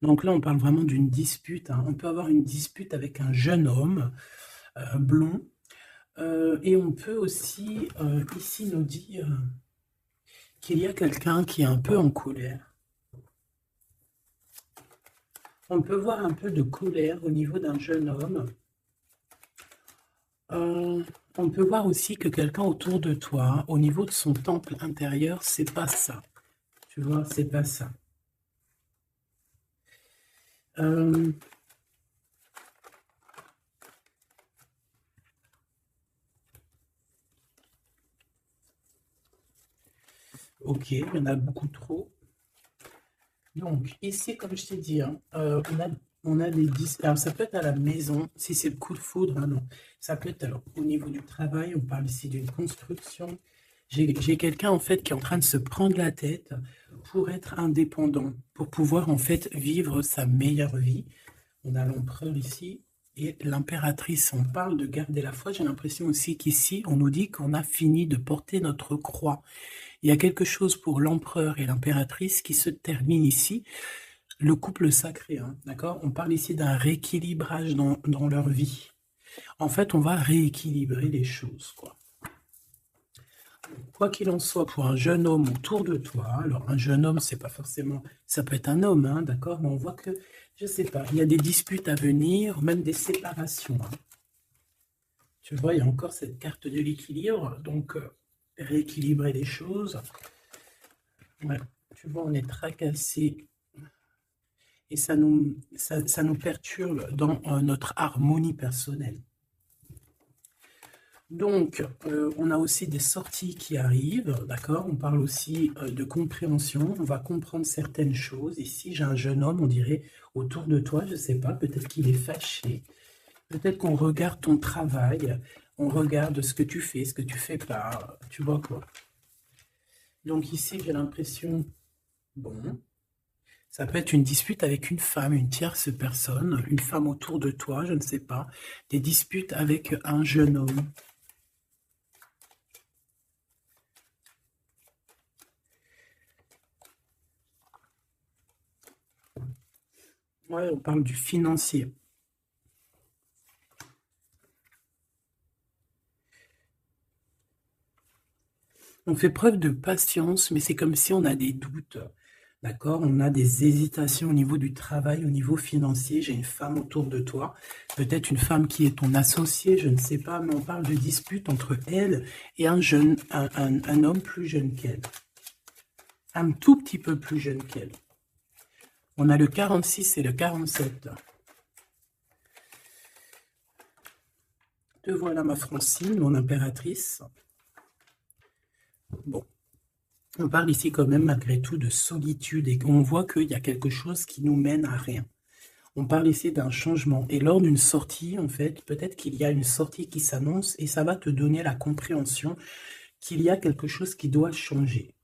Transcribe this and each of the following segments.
Donc là, on parle vraiment d'une dispute, hein. On peut avoir une dispute avec un jeune homme blond. Et on peut aussi, ici, nous dire qu'il y a quelqu'un qui est un peu en colère. On peut voir un peu de colère au niveau d'un jeune homme. Euh, on peut voir aussi que quelqu'un autour de toi, au niveau de son temple intérieur, c'est pas ça. Tu vois, c'est pas ça. Euh, ok, il y en a beaucoup trop. Donc, ici, comme je t'ai dit, hein, on a des disques. Alors, ça peut être à la maison, si c'est le coup de foudre, hein, non. Ça peut être alors, au niveau du travail, on parle ici d'une construction. J'ai quelqu'un, en fait, qui est en train de se prendre la tête pour être indépendant, pour pouvoir, en fait, vivre sa meilleure vie. On a l'empereur ici et l'impératrice. On parle de garder la foi. J'ai l'impression aussi qu'ici, on nous dit qu'on a fini de porter notre croix. Il y a quelque chose pour l'empereur et l'impératrice qui se termine ici. Le couple sacré, hein, d'accord? On parle ici d'un rééquilibrage dans leur vie. En fait, on va rééquilibrer les choses, quoi. Quoi qu'il en soit, pour un jeune homme autour de toi, alors un jeune homme, c'est pas forcément, ça peut être un homme, hein, d'accord? Mais on voit que, je sais pas, il y a des disputes à venir, même des séparations, hein. Tu vois, il y a encore cette carte de l'équilibre, donc rééquilibrer les choses. Ouais, tu vois, on est tracassé et ça nous perturbe dans notre harmonie personnelle. Donc, on a aussi des sorties qui arrivent, d'accord? On parle aussi de compréhension, on va comprendre certaines choses. Ici, j'ai un jeune homme, on dirait, autour de toi, je ne sais pas, peut-être qu'il est fâché, peut-être qu'on regarde ton travail, on regarde ce que tu fais pas, tu vois quoi. Donc ici, j'ai l'impression, bon, ça peut être une dispute avec une femme, une tierce personne, une femme autour de toi, je ne sais pas, des disputes avec un jeune homme. Ouais, on parle du financier. On fait preuve de patience, mais c'est comme si on a des doutes, d'accord? On a des hésitations au niveau du travail, au niveau financier. J'ai une femme autour de toi, peut-être une femme qui est ton associé, je ne sais pas, mais on parle de dispute entre elle et un jeune, un homme plus jeune qu'elle, un tout petit peu plus jeune qu'elle. On a le 46 et le 47. Te voilà, ma Francine, mon impératrice. Bon, on parle ici quand même malgré tout de solitude et on voit qu'il y a quelque chose qui nous mène à rien. On parle ici d'un changement et lors d'une sortie, en fait, peut-être qu'il y a une sortie qui s'annonce et ça va te donner la compréhension qu'il y a quelque chose qui doit changer.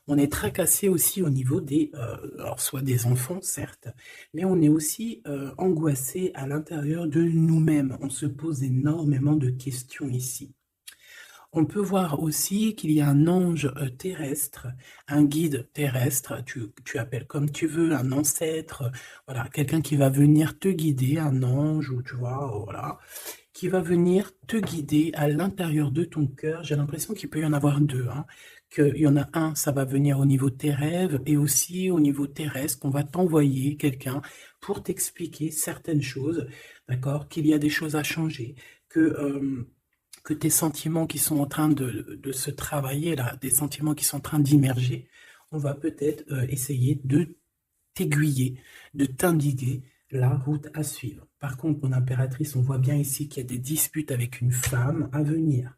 On est tracassé aussi au niveau des, alors soit des enfants, certes, mais on est aussi angoissé à l'intérieur de nous-mêmes. On se pose énormément de questions ici. On peut voir aussi qu'il y a un ange terrestre, un guide terrestre, tu appelles comme tu veux, un ancêtre, voilà, quelqu'un qui va venir te guider, un ange, ou tu vois, voilà, qui va venir te guider à l'intérieur de ton cœur. J'ai l'impression qu'il peut y en avoir deux, hein, qu'il y en a un, ça va venir au niveau de tes rêves, et aussi au niveau terrestre, qu'on va t'envoyer quelqu'un pour t'expliquer certaines choses, d'accord, qu'il y a des choses à changer, que tes sentiments qui sont en train de se travailler, là, des sentiments qui sont en train d'immerger, on va peut-être essayer de t'aiguiller, de t'indiquer la route à suivre. Par contre, mon impératrice, on voit bien ici qu'il y a des disputes avec une femme à venir.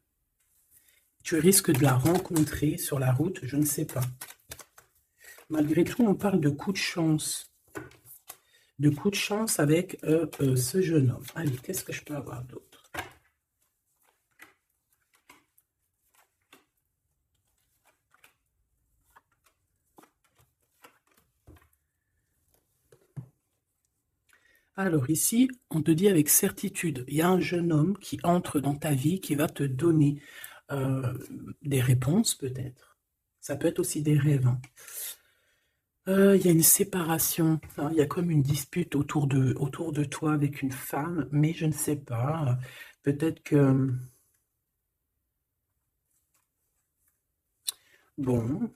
Tu risques de la rencontrer sur la route, je ne sais pas. Malgré tout, on parle de coup de chance. De coup de chance avec ce jeune homme. Allez, qu'est-ce que je peux avoir d'autre? Alors ici, on te dit avec certitude, il y a un jeune homme qui entre dans ta vie, qui va te donner des réponses peut-être. Ça peut être aussi des rêves, hein. Il y a une séparation, hein, il y a comme une dispute autour de toi avec une femme, mais je ne sais pas, peut-être que... Bon,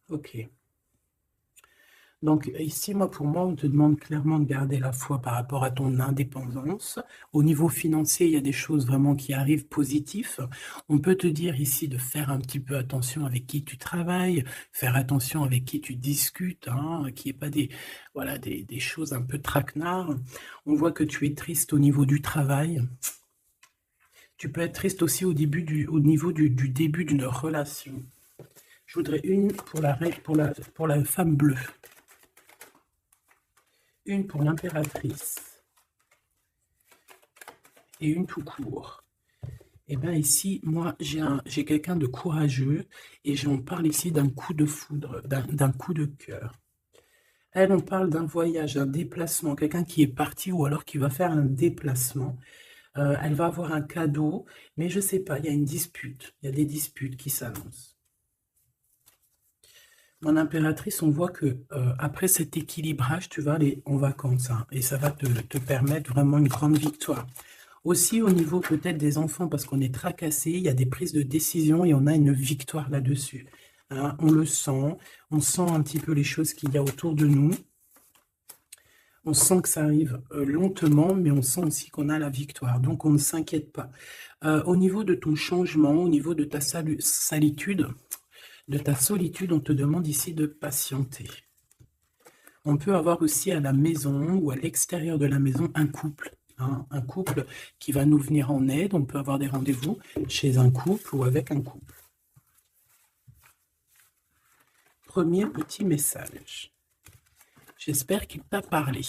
ok. Donc ici, moi, pour moi, on te demande clairement de garder la foi par rapport à ton indépendance. Au niveau financier, il y a des choses vraiment qui arrivent positives. On peut te dire ici de faire un petit peu attention avec qui tu travailles, faire attention avec qui tu discutes, hein, qu'il n'y ait pas des, voilà, des choses un peu traquenards. On voit que tu es triste au niveau du travail. Tu peux être triste aussi au niveau du début d'une relation. Je voudrais une pour la femme bleue. Une pour l'impératrice et une tout court. Et bien ici, moi, j'ai quelqu'un de courageux et on parle ici d'un coup de foudre, d'un coup de cœur. Elle, on parle d'un voyage, d'un déplacement, quelqu'un qui est parti ou alors qui va faire un déplacement. Elle va avoir un cadeau, mais je sais pas, il y a une dispute, il y a des disputes qui s'annoncent. Mon impératrice, on voit que après cet équilibrage, tu vas aller en vacances, hein, et ça va te permettre vraiment une grande victoire. Aussi au niveau peut-être des enfants, parce qu'on est tracassé, il y a des prises de décision et on a une victoire là-dessus. Hein, on le sent, on sent un petit peu les choses qu'il y a autour de nous. On sent que ça arrive lentement, mais on sent aussi qu'on a la victoire. Donc on ne s'inquiète pas. Au niveau de ton changement, au niveau de ta solitude, on te demande ici de patienter. On peut avoir aussi à la maison ou à l'extérieur de la maison un couple. Hein, un couple qui va nous venir en aide. On peut avoir des rendez-vous chez un couple ou avec un couple. Premier petit message. J'espère qu'il t'a parlé.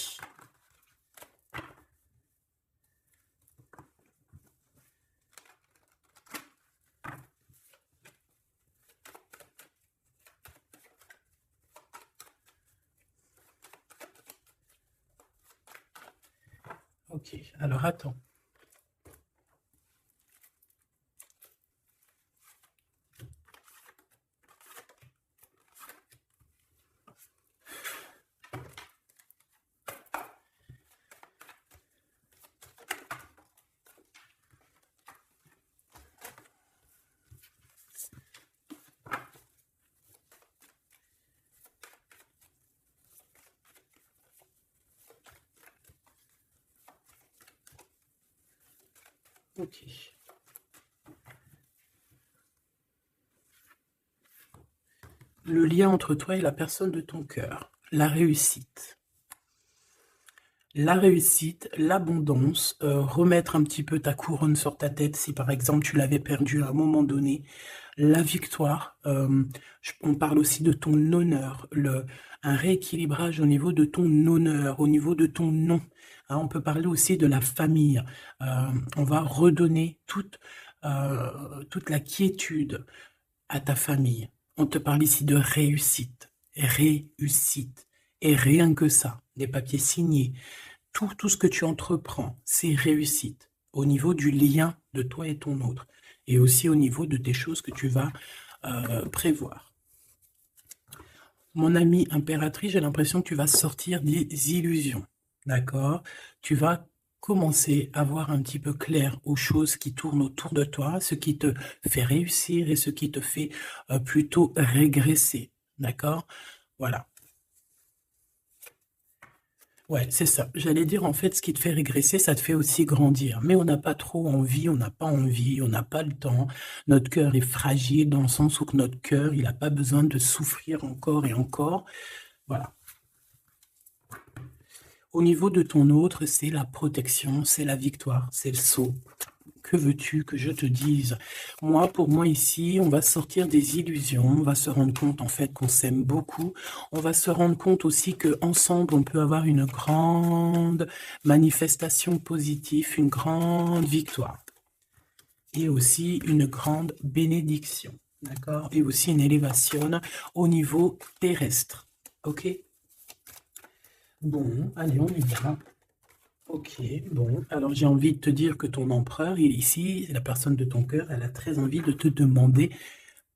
Ok, alors attends. Ok. Le lien entre toi et la personne de ton cœur. La réussite. La réussite, l'abondance, remettre un petit peu ta couronne sur ta tête si par exemple tu l'avais perdue à un moment donné, la victoire, on parle aussi de ton honneur, un rééquilibrage au niveau de ton honneur, au niveau de ton nom. Hein, on peut parler aussi de la famille. On va redonner toute la quiétude à ta famille. On te parle ici de réussite, réussite. Et rien que ça, des papiers signés, tout ce que tu entreprends, c'est réussite. Au niveau du lien de toi et ton autre. Et aussi au niveau de tes choses que tu vas prévoir. Mon amie impératrice, j'ai l'impression que tu vas sortir des illusions. D'accord? Tu vas commencer à voir un petit peu clair aux choses qui tournent autour de toi, ce qui te fait réussir et ce qui te fait plutôt régresser. D'accord? Voilà. Ouais, c'est ça. J'allais dire, en fait, ce qui te fait régresser, ça te fait aussi grandir. Mais on n'a pas trop envie, on n'a pas envie, on n'a pas le temps. Notre cœur est fragile dans le sens où que notre cœur, il n'a pas besoin de souffrir encore et encore. Voilà. Au niveau de ton autre, c'est la protection, c'est la victoire, c'est le saut. Que veux-tu que je te dise? Moi, pour moi ici, on va sortir des illusions, on va se rendre compte en fait qu'on s'aime beaucoup, on va se rendre compte aussi qu'ensemble, on peut avoir une grande manifestation positive, une grande victoire. Et aussi une grande bénédiction, d'accord? Et aussi une élévation au niveau terrestre, ok? Bon, allez, on y va. Ok, bon, alors j'ai envie de te dire que ton empereur, il est ici, la personne de ton cœur, elle a très envie de te demander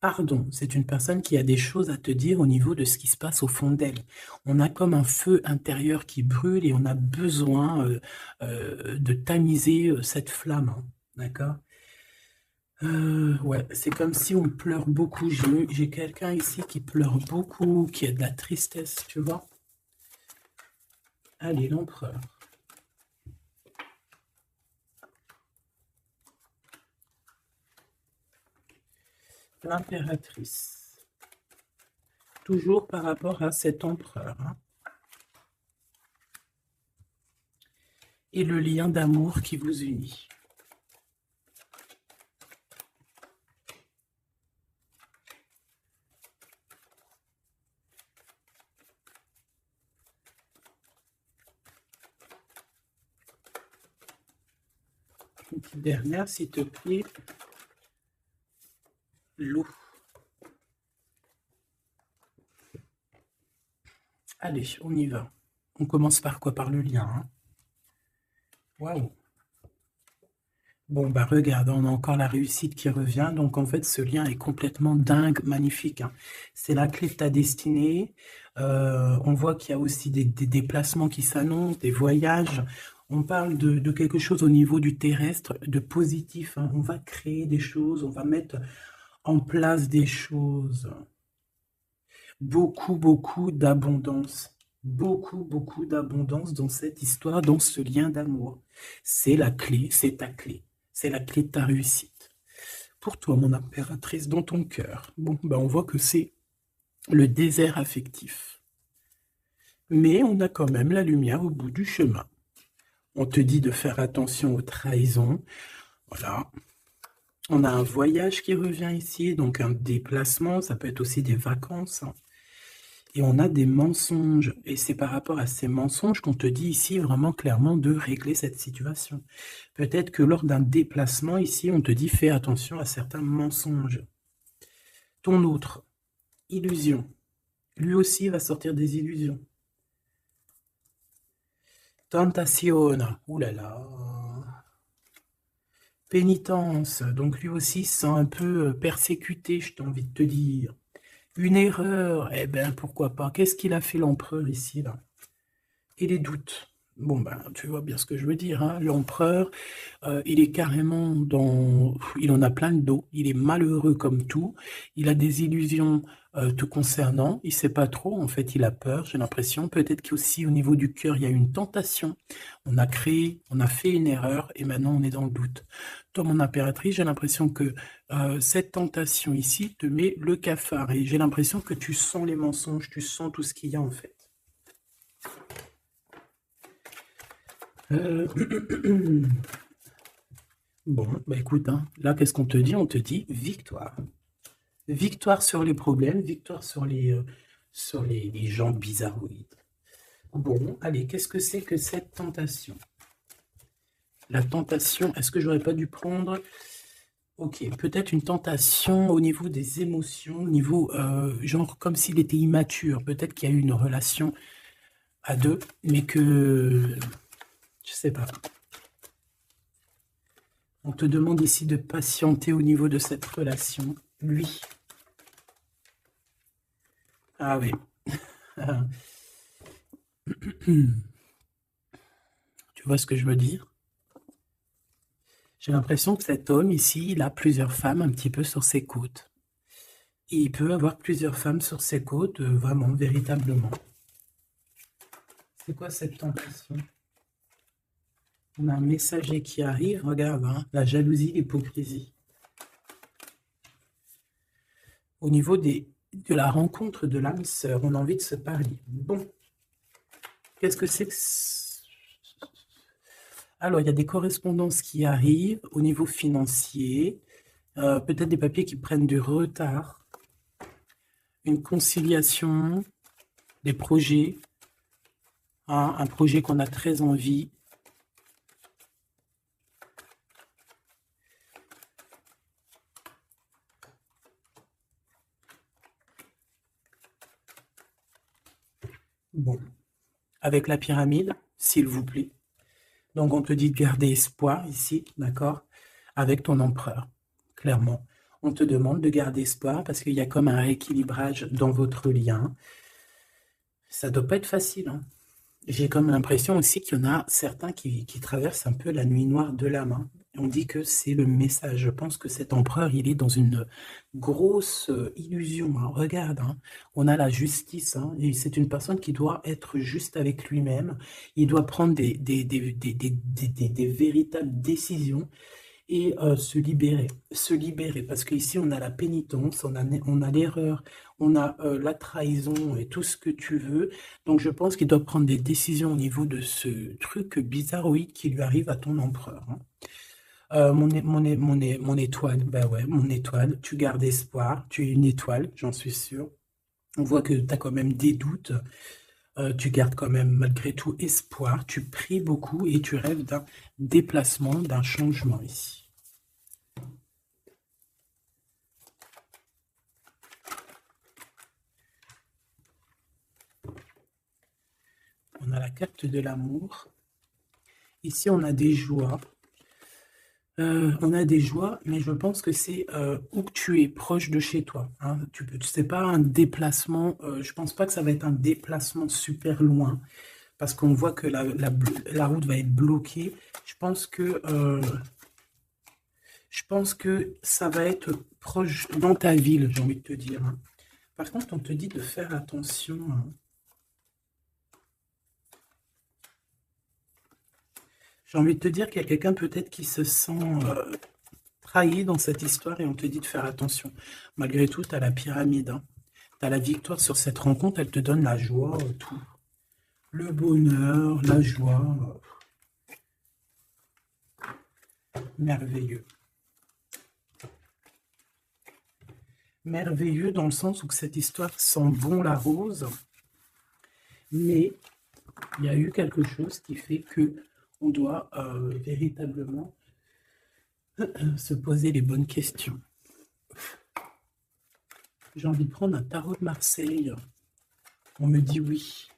pardon. C'est une personne qui a des choses à te dire au niveau de ce qui se passe au fond d'elle. On a comme un feu intérieur qui brûle et on a besoin de tamiser cette flamme, hein, d'accord? Ouais, c'est comme si on pleure beaucoup. J'ai quelqu'un ici qui pleure beaucoup, qui a de la tristesse, tu vois? Allez, l'empereur. L'impératrice. Toujours par rapport à cet empereur, hein. Et le lien d'amour qui vous unit. Une petite dernière, s'il te plaît. L'eau. Allez, on y va. On commence par quoi? Par le lien, hein. Waouh. Bon, bah regarde, on a encore la réussite qui revient. Donc, en fait, ce lien est complètement dingue, magnifique, hein. C'est la clé de ta destinée. On voit qu'il y a aussi des déplacements qui s'annoncent, des voyages. On parle de quelque chose au niveau du terrestre, de positif, hein. On va créer des choses, on va mettre en place des choses. Beaucoup, beaucoup d'abondance. Beaucoup, beaucoup d'abondance dans cette histoire, dans ce lien d'amour. C'est la clé, c'est ta clé. C'est la clé de ta réussite. Pour toi, mon impératrice, dans ton cœur. Bon, ben on voit que c'est le désert affectif. Mais on a quand même la lumière au bout du chemin. On te dit de faire attention aux trahisons. Voilà. On a un voyage qui revient ici, donc un déplacement, ça peut être aussi des vacances, hein. Et on a des mensonges. Et c'est par rapport à ces mensonges qu'on te dit ici vraiment clairement de régler cette situation. Peut-être que lors d'un déplacement ici, on te dit fais attention à certains mensonges. Ton autre, illusion. Lui aussi va sortir des illusions. Tentazione. Ouh là là. Pénitence. Donc lui aussi se sent un peu persécuté, je t'ai envie de te dire. Une erreur. Eh ben pourquoi pas. Qu'est-ce qu'il a fait l'empereur ici là? Et les doutes. Bon, ben, tu vois bien ce que je veux dire, hein. L'empereur, il est carrément dans... Il en a plein le dos. Il est malheureux comme tout. Il a des illusions te concernant. Il sait pas trop. En fait, il a peur, j'ai l'impression. Peut-être qu'aussi, au niveau du cœur, il y a une tentation. On a créé, on a fait une erreur et maintenant, on est dans le doute. Toi, mon impératrice, j'ai l'impression que cette tentation ici te met le cafard. Et j'ai l'impression que tu sens les mensonges, tu sens tout ce qu'il y a, en fait. Euh, Bon, bah écoute, hein, là, qu'est-ce qu'on te dit? On te dit victoire. Victoire sur les problèmes, victoire sur les gens bizarroïdes. Bon, allez, qu'est-ce que c'est que cette tentation? La tentation, est-ce que j'aurais pas dû prendre... Ok, peut-être une tentation au niveau des émotions, au niveau, genre, comme s'il était immature. Peut-être qu'il y a eu une relation à deux, mais que... Je sais pas. On te demande ici de patienter au niveau de cette relation. Lui. Ah oui. Tu vois ce que je veux dire? J'ai l'impression que cet homme ici, il a plusieurs femmes un petit peu sur ses côtes. Et il peut avoir plusieurs femmes sur ses côtes, vraiment, véritablement. C'est quoi cette tentation? On a un messager qui arrive, regarde, hein, la jalousie, l'hypocrisie. Au niveau de la rencontre de l'âme sœur, on a envie de se parler. Bon, qu'est-ce que c'est que... Alors, il y a des correspondances qui arrivent au niveau financier, peut-être des papiers qui prennent du retard, une conciliation, des projets, hein, un projet qu'on a très envie. Bon, avec la pyramide, s'il vous plaît. Donc, on te dit de garder espoir ici, d'accord, avec ton empereur, clairement. On te demande de garder espoir parce qu'il y a comme un rééquilibrage dans votre lien. Ça doit pas être facile, hein. J'ai comme l'impression aussi qu'il y en a certains qui traversent un peu la nuit noire de l'âme, hein. On dit que c'est le message. Je pense que cet empereur, il est dans une grosse illusion, hein. Regarde, hein, on a la justice, hein, et c'est une personne qui doit être juste avec lui-même. Il doit prendre des véritables décisions et se libérer, parce qu'ici on a la pénitence, on a l'erreur, on a la trahison et tout ce que tu veux. Donc je pense qu'il doit prendre des décisions au niveau de ce truc bizarroïde qui lui arrive à ton empereur, hein. Mon étoile, bah ouais, mon étoile, tu gardes espoir, tu es une étoile, j'en suis sûr. On voit que tu as quand même des doutes, tu gardes quand même malgré tout espoir, tu pries beaucoup et tu rêves d'un déplacement, d'un changement ici. On a la carte de l'amour. Ici, on a des joies. On a des joies, mais je pense que c'est où que tu es, proche de chez toi, hein. C'est pas un déplacement, je pense pas que ça va être un déplacement super loin, parce qu'on voit que la route va être bloquée. Je pense que ça va être proche dans ta ville, j'ai envie de te dire, hein. Par contre, on te dit de faire attention, hein. J'ai envie de te dire qu'il y a quelqu'un peut-être qui se sent trahi dans cette histoire et on te dit de faire attention. Malgré tout, tu as la pyramide, hein. Tu as la victoire sur cette rencontre, elle te donne la joie, tout. Le bonheur, la joie, merveilleux. Merveilleux dans le sens où cette histoire sent bon la rose, mais il y a eu quelque chose qui fait que on doit véritablement se poser les bonnes questions. J'ai envie de prendre un tarot de Marseille. On me dit oui.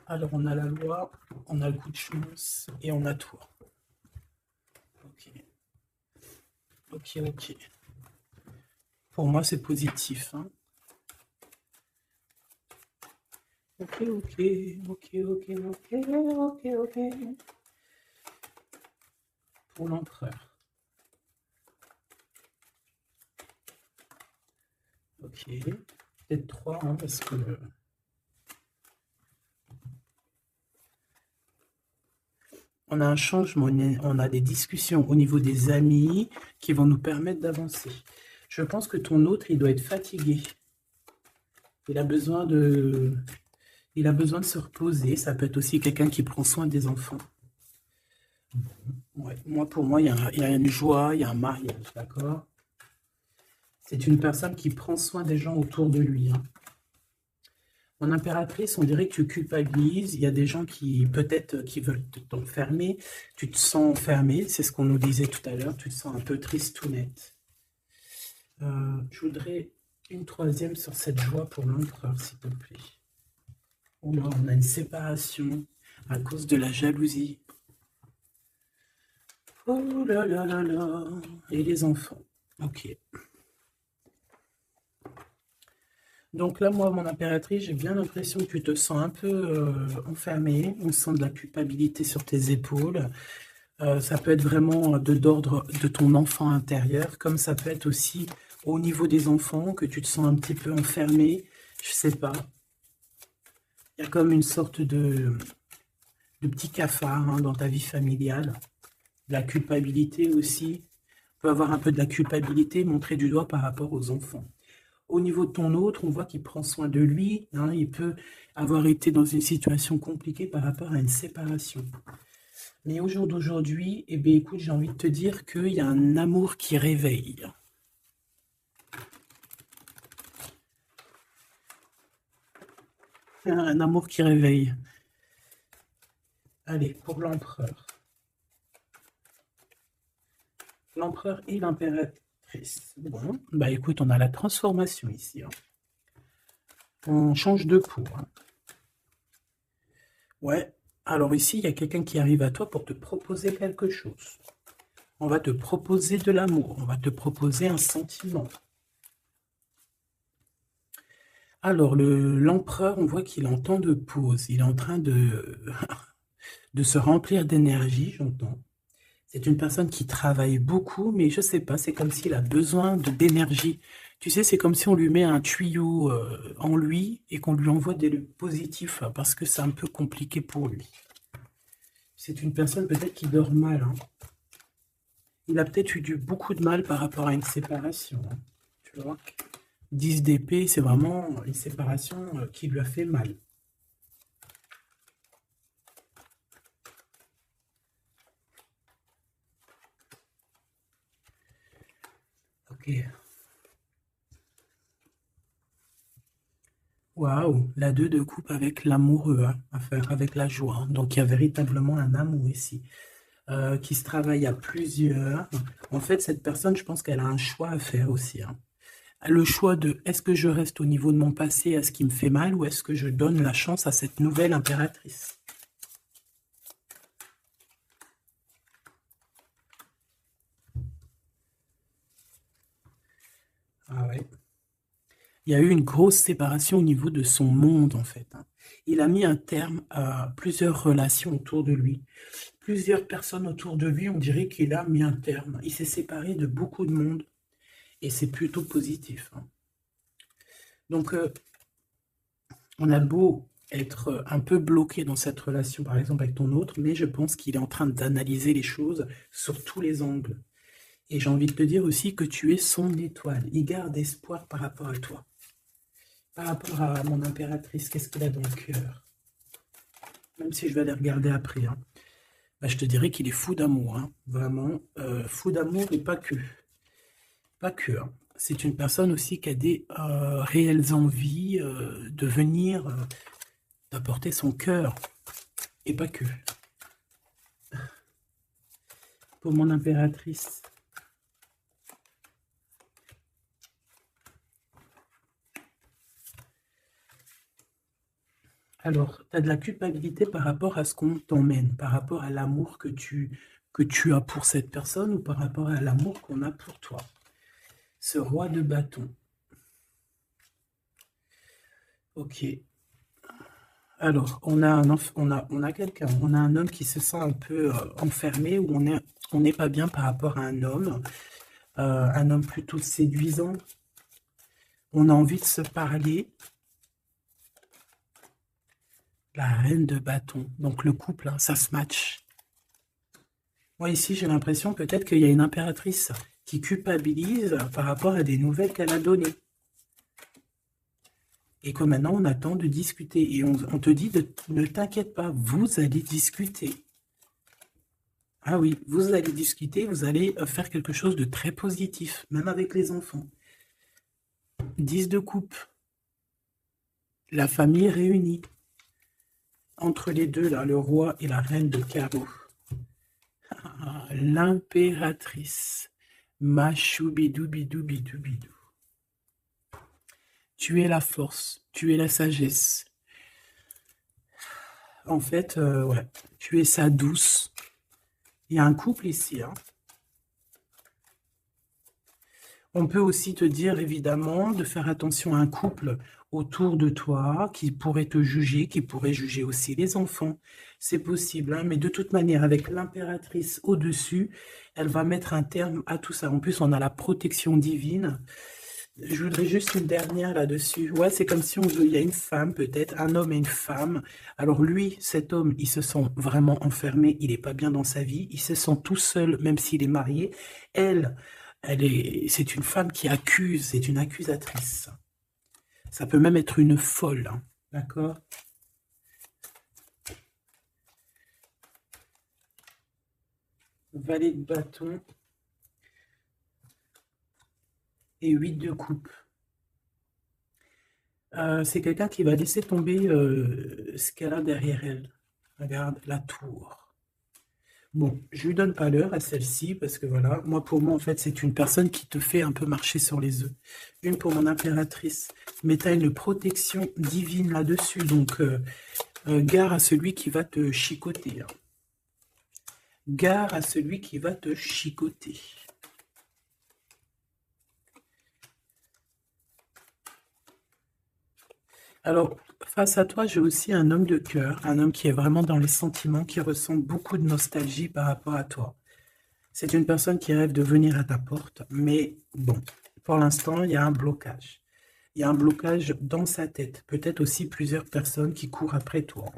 Alors, on a la loi, on a le coup de chance et on a tout. Ok, ok, ok. Pour moi, c'est positif, hein. Ok, ok, ok, ok, ok, ok, ok. Pour l'empereur. Ok. Peut-être 3, hein, parce que on a un changement, on a des discussions au niveau des amis qui vont nous permettre d'avancer. Je pense que ton autre, il doit être fatigué. Il a besoin de, il a besoin de se reposer. Ça peut être aussi quelqu'un qui prend soin des enfants. Ouais. Moi, pour moi, il y a une joie, il y a un mariage, d'accord? C'est une personne qui prend soin des gens autour de lui, hein. Mon impératrice, on dirait que tu culpabilises. Il y a des gens qui, peut-être, qui veulent t'enfermer. Tu te sens enfermé, c'est ce qu'on nous disait tout à l'heure. Tu te sens un peu triste ou net. Je voudrais une troisième sur cette joie pour l'empereur, s'il te plaît. Oh là, on a une séparation à cause de la jalousie. Oh là là là là. Et les enfants. Ok. Donc là, moi, mon impératrice, j'ai bien l'impression que tu te sens un peu enfermé. On sent de la culpabilité sur tes épaules. Ça peut être vraiment d'ordre de ton enfant intérieur, comme ça peut être aussi au niveau des enfants, que tu te sens un petit peu enfermé. Je sais pas. Il y a comme une sorte de petit cafard, hein, dans ta vie familiale. De la culpabilité aussi. On peut avoir un peu de la culpabilité montrée du doigt par rapport aux enfants. Au niveau de ton autre, on voit qu'il prend soin de lui, hein, il peut avoir été dans une situation compliquée par rapport à une séparation. Mais au jour d'aujourd'hui, eh bien, écoute, j'ai envie de te dire qu'il y a un amour qui réveille. Un amour qui réveille. Allez, pour l'empereur. L'empereur et l'impératrice. Bon, bah écoute, on a la transformation ici, hein. On change de peau, hein. Ouais, alors ici, il y a quelqu'un qui arrive à toi pour te proposer quelque chose. On va te proposer de l'amour, on va te proposer un sentiment. Alors, l'empereur, on voit qu'il est en temps de pause, il est en train de se remplir d'énergie, j'entends. C'est une personne qui travaille beaucoup, mais je sais pas, c'est comme s'il a besoin d'énergie. Tu sais, c'est comme si on lui met un tuyau en lui et qu'on lui envoie des positifs, hein, parce que c'est un peu compliqué pour lui. C'est une personne peut-être qui dort mal, hein. Il a peut-être eu beaucoup de mal par rapport à une séparation, hein. Tu vois, 10 d'épée, c'est vraiment une séparation qui lui a fait mal. Ok. Waouh, la 2 de coupe avec l'amoureux, hein, à faire avec la joie, hein. Donc il y a véritablement un amour ici, qui se travaille à plusieurs. En fait, cette personne, je pense qu'elle a un choix à faire aussi, hein. Le choix de est-ce que je reste au niveau de mon passé, à ce qui me fait mal, ou est-ce que je donne la chance à cette nouvelle impératrice? Ah ouais. Il y a eu une grosse séparation au niveau de son monde, en fait, hein. Il a mis un terme à plusieurs relations autour de lui. Plusieurs personnes autour de lui, on dirait qu'il a mis un terme. Il s'est séparé de beaucoup de monde et c'est plutôt positif, hein. Donc, on a beau être un peu bloqué dans cette relation, par exemple avec ton autre, mais je pense qu'il est en train d'analyser les choses sur tous les angles. Et j'ai envie de te dire aussi que tu es son étoile. Il garde espoir par rapport à toi. Par rapport à mon impératrice, qu'est-ce qu'il a dans le cœur? Même si je vais aller regarder après, hein. Bah, je te dirais qu'il est fou d'amour, hein. Vraiment, fou d'amour et pas que. Pas que, hein. C'est une personne aussi qui a des réelles envies de venir, d'apporter son cœur, et pas que. Pour mon impératrice. Alors, tu as de la culpabilité par rapport à ce qu'on t'emmène, par rapport à l'amour que tu as pour cette personne ou par rapport à l'amour qu'on a pour toi. Ce roi de bâton. Ok. Alors, on a quelqu'un, on a un homme qui se sent un peu enfermé, ou on n'est pas bien par rapport à un homme plutôt séduisant. On a envie de se parler. La reine de bâton. Donc le couple, hein, ça se match. Moi ici, j'ai l'impression peut-être qu'il y a une impératrice qui culpabilise par rapport à des nouvelles qu'elle a données. Et que maintenant, on attend de discuter. Et on te dit, ne t'inquiète pas, vous allez discuter. Ah oui, vous allez discuter, vous allez faire quelque chose de très positif, même avec les enfants. 10 de coupe. La famille réunie. Entre les deux, là, le roi et la reine de carreau. Ah, l'impératrice. Machoubidoubidoubidoubidou. Tu es la force, tu es la sagesse. En fait, ouais, tu es sa douce. Il y a un couple ici, hein. On peut aussi te dire, évidemment, de faire attention à un couple autour de toi qui pourrait te juger, qui pourrait juger aussi les enfants. C'est possible, hein, mais de toute manière, avec l'impératrice au-dessus, elle va mettre un terme à tout ça. En plus, on a la protection divine. Je voudrais juste une dernière là-dessus. Ouais, c'est comme si il y a une femme, peut-être, un homme et une femme. Alors lui, cet homme, il se sent vraiment enfermé, il n'est pas bien dans sa vie, il se sent tout seul, même s'il est marié. Elle, c'est une femme qui accuse, c'est une accusatrice. Ça peut même être une folle, hein. D'accord? Valet de bâton et 8 de coupe. C'est quelqu'un qui va laisser tomber ce qu'elle a derrière elle. Regarde la tour. Bon, je lui donne pas l'heure à celle-ci parce que voilà, moi pour moi en fait c'est une personne qui te fait un peu marcher sur les œufs. Une pour mon impératrice, mais tu as une protection divine là-dessus, donc gare à celui qui va te chicoter. Hein. Gare à celui qui va te chicoter. Alors, face à toi, j'ai aussi un homme de cœur, un homme qui est vraiment dans les sentiments, qui ressent beaucoup de nostalgie par rapport à toi. C'est une personne qui rêve de venir à ta porte, mais bon, pour l'instant, il y a un blocage. Il y a un blocage dans sa tête, peut-être aussi plusieurs personnes qui courent après toi.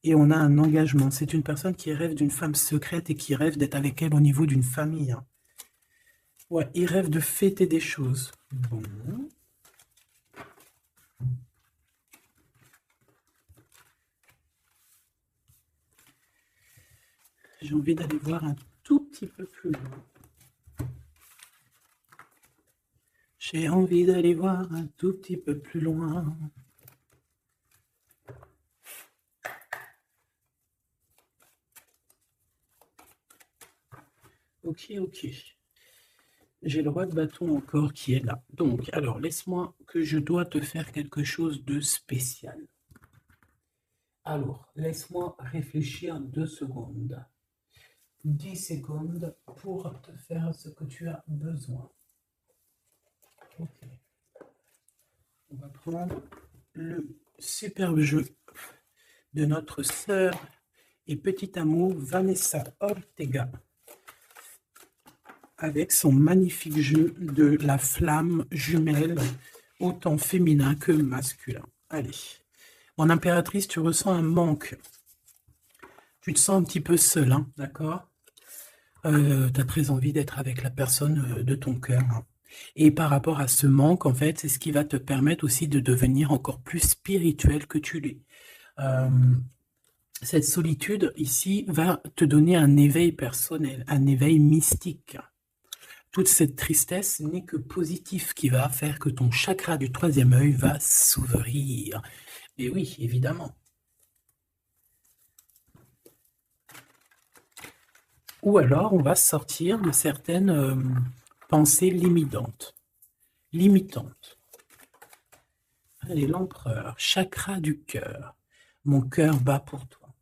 Et on a un engagement. C'est une personne qui rêve d'une femme secrète et qui rêve d'être avec elle au niveau d'une famille. Hein. Ouais, il rêve de fêter des choses. Bon. J'ai envie d'aller voir un tout petit peu plus loin. J'ai envie d'aller voir un tout petit peu plus loin. Ok, ok. J'ai le roi de bâton encore qui est là. Donc, alors, laisse-moi que je dois te faire quelque chose de spécial. Alors, laisse-moi réfléchir 2 secondes. 10 secondes pour te faire ce que tu as besoin. Ok. On va prendre le superbe jeu de notre sœur et petit amour Vanessa Ortega avec son magnifique jeu de la flamme jumelle, autant féminin que masculin. Allez, mon impératrice, tu ressens un manque. Tu te sens un petit peu seul, hein, d'accord? Tu as très envie d'être avec la personne de ton cœur. Hein. Et par rapport à ce manque, en fait, c'est ce qui va te permettre aussi de devenir encore plus spirituel que tu l'es. Cette solitude ici va te donner un éveil personnel, un éveil mystique. Toute cette tristesse n'est que positif qui va faire que ton chakra du 3e œil va s'ouvrir. Et oui, évidemment. Ou alors, on va sortir de certaines pensées limitantes. Allez, l'empereur, chakra du cœur. Mon cœur bat pour toi.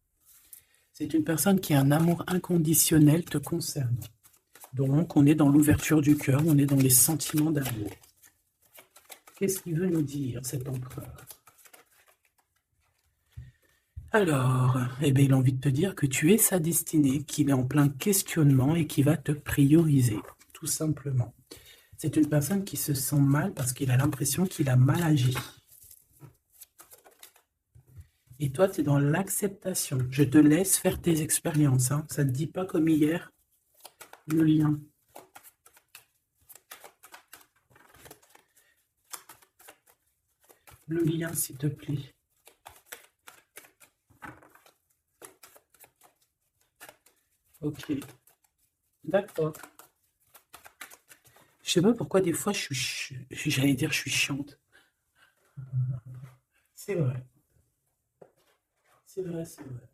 C'est une personne qui a un amour inconditionnel te concernant. Donc, on est dans l'ouverture du cœur, on est dans les sentiments d'amour. Qu'est-ce qu'il veut nous dire, cet empereur? Alors, eh bien, il a envie de te dire que tu es sa destinée, qu'il est en plein questionnement et qui va te prioriser, tout simplement. C'est une personne qui se sent mal parce qu'il a l'impression qu'il a mal agi. Et toi, tu es dans l'acceptation. Je te laisse faire tes expériences. Hein. Ça ne te dit pas comme hier le lien. Le lien, s'il te plaît. Ok. D'accord. Je sais pas pourquoi des fois j'allais dire je suis chiante. C'est vrai. C'est vrai, c'est vrai.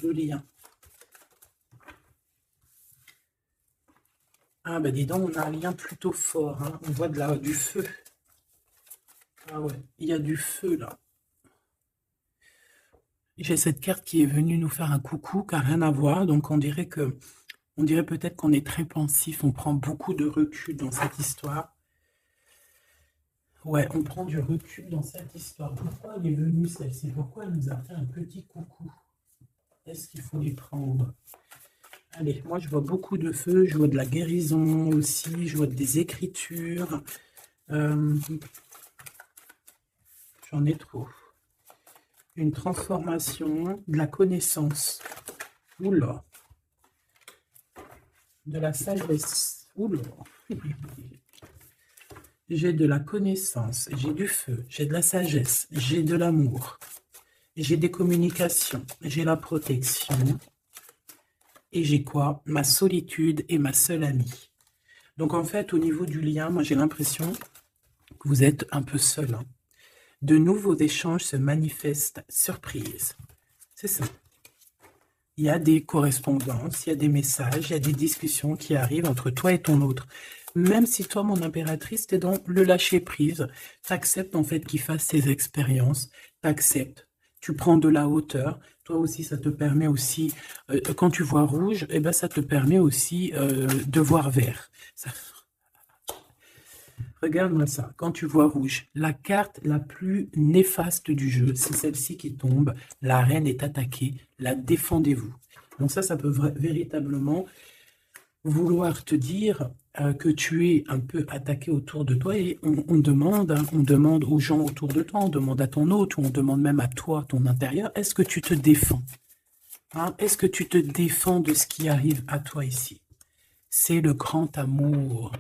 Le lien. Ah bah dis donc, on a un lien plutôt fort. Hein. On voit du feu. Ah ouais, il y a du feu là. J'ai cette carte qui est venue nous faire un coucou, qui n'a rien à voir. Donc on dirait peut-être qu'on est très pensif, on prend beaucoup de recul dans cette histoire. Ouais, on prend du recul dans cette histoire. Pourquoi elle est venue celle-ci? Pourquoi elle nous a fait un petit coucou? Est-ce qu'il faut les prendre? Allez, moi je vois beaucoup de feu, je vois de la guérison aussi, je vois des écritures. J'en ai trop. Une transformation, de la connaissance. Oula. De la sagesse. Oula. J'ai de la connaissance, j'ai du feu, j'ai de la sagesse, j'ai de l'amour, j'ai des communications, j'ai la protection. Et j'ai quoi? Ma solitude est ma seule amie. Donc en fait, au niveau du lien, moi j'ai l'impression que vous êtes un peu seul, hein. De nouveaux échanges se manifestent. Surprise. C'est ça. Il y a des correspondances, il y a des messages, il y a des discussions qui arrivent entre toi et ton autre. Même si toi, mon impératrice, tu es dans le lâcher-prise, tu acceptes en fait qu'il fasse ses expériences, tu acceptes, tu prends de la hauteur. Toi aussi, ça te permet aussi, quand tu vois rouge, eh ben, ça te permet aussi de voir vert. Ça, regarde-moi ça, quand tu vois rouge, la carte la plus néfaste du jeu, c'est celle-ci qui tombe, la reine est attaquée, la défendez-vous. Donc ça peut véritablement vouloir te dire que tu es un peu attaqué autour de toi et on demande, hein, on demande aux gens autour de toi, on demande à ton hôte, ou on demande même à toi, ton intérieur, est-ce que tu te défends, hein? Est-ce que tu te défends de ce qui arrive à toi ici? C'est le grand amour.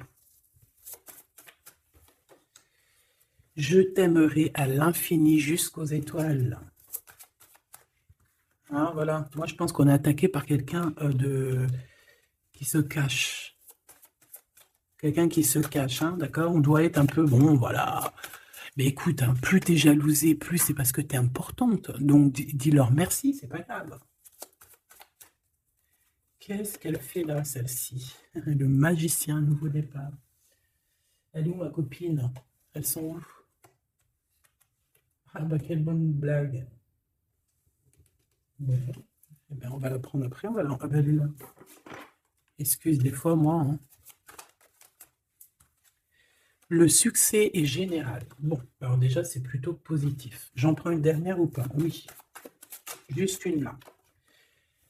Je t'aimerai à l'infini jusqu'aux étoiles. Hein, voilà. Moi, je pense qu'on est attaqué par quelqu'un qui se cache. Quelqu'un qui se cache, hein, d'accord? On doit être un peu, bon, voilà. Mais écoute, hein, plus t'es jalousée, plus c'est parce que t'es importante. Donc, dis-leur merci, c'est pas grave. Qu'est-ce qu'elle fait là, celle-ci? Le magicien, nouveau départ. Elle est où, ma copine? Elles sont où? Ah bah quelle bonne blague. Bon, eh ben, on va la prendre après, on va la... Ah bah, elle est là. Excuse des fois, moi. Hein. Le succès est général. Bon, alors déjà, c'est plutôt positif. J'en prends une dernière ou pas? Oui. Juste une là.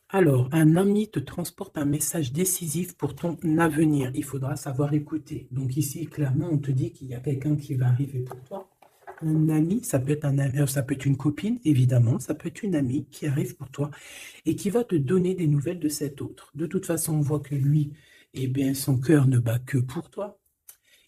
Alors, un ami te transporte un message décisif pour ton avenir. Il faudra savoir écouter. Donc ici, clairement, on te dit qu'il y a quelqu'un qui va arriver pour toi. Un ami, ça peut être un ami, ça peut être une copine, évidemment, ça peut être une amie qui arrive pour toi et qui va te donner des nouvelles de cet autre. De toute façon, on voit que lui, eh bien, son cœur ne bat que pour toi.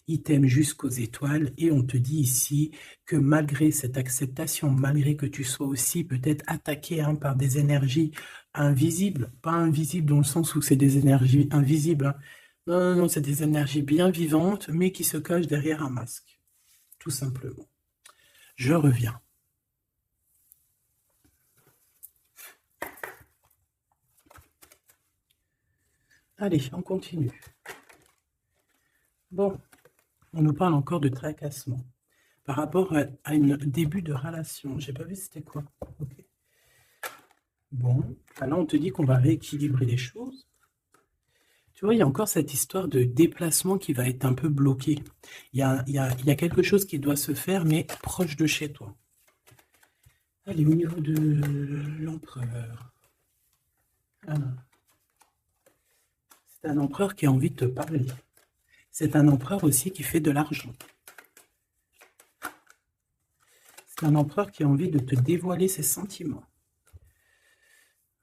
Il t'aime jusqu'aux étoiles et on te dit ici que malgré cette acceptation, malgré que tu sois aussi peut-être attaqué hein, par des énergies invisibles, pas invisibles dans le sens où c'est des énergies invisibles, hein. Non, non, non, c'est des énergies bien vivantes, mais qui se cachent derrière un masque, tout simplement. Je reviens. Allez, on continue. Bon, on nous parle encore de tracassement. Par rapport à un début de relation. J'ai pas vu c'était quoi. Okay. Bon, alors on te dit qu'on va rééquilibrer les choses. Tu vois, il y a encore cette histoire de déplacement qui va être un peu bloqué. Il y a quelque chose qui doit se faire, mais proche de chez toi. Allez, au niveau de l'empereur. C'est un empereur qui a envie de te parler. C'est un empereur aussi qui fait de l'argent. C'est un empereur qui a envie de te dévoiler ses sentiments.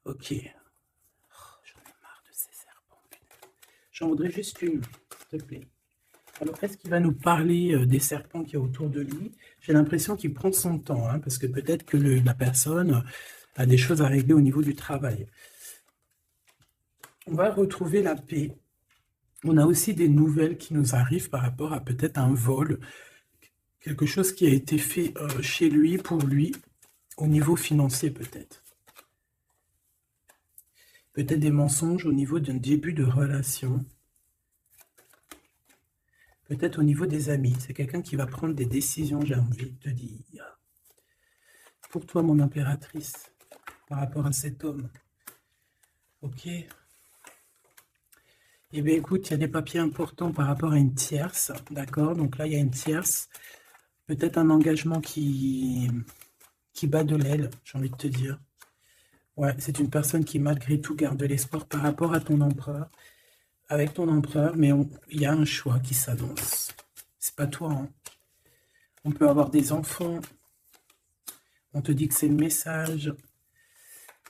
Ok. Oh, j'en ai marre de ces serpents. J'en voudrais juste une, s'il te plaît. Alors, est-ce qu'il va nous parler des serpents qu'il y a autour de lui? J'ai l'impression qu'il prend son temps, hein, parce que peut-être que la personne a des choses à régler au niveau du travail. On va retrouver la paix. On a aussi des nouvelles qui nous arrivent par rapport à peut-être un vol, quelque chose qui a été fait chez lui, pour lui, au niveau financier peut-être. Peut-être des mensonges au niveau d'un début de relation. Peut-être au niveau des amis. C'est quelqu'un qui va prendre des décisions, j'ai envie de te dire. Pour toi, mon impératrice, par rapport à cet homme. Ok. Eh bien, écoute, il y a des papiers importants par rapport à une tierce, d'accord? Donc là, il y a une tierce. Peut-être un engagement qui bat de l'aile, j'ai envie de te dire. Ouais, c'est une personne qui, malgré tout, garde de l'espoir par rapport à ton empereur. Avec ton empereur, mais il y a un choix qui s'annonce. C'est pas toi, hein. On peut avoir des enfants. On te dit que c'est le message.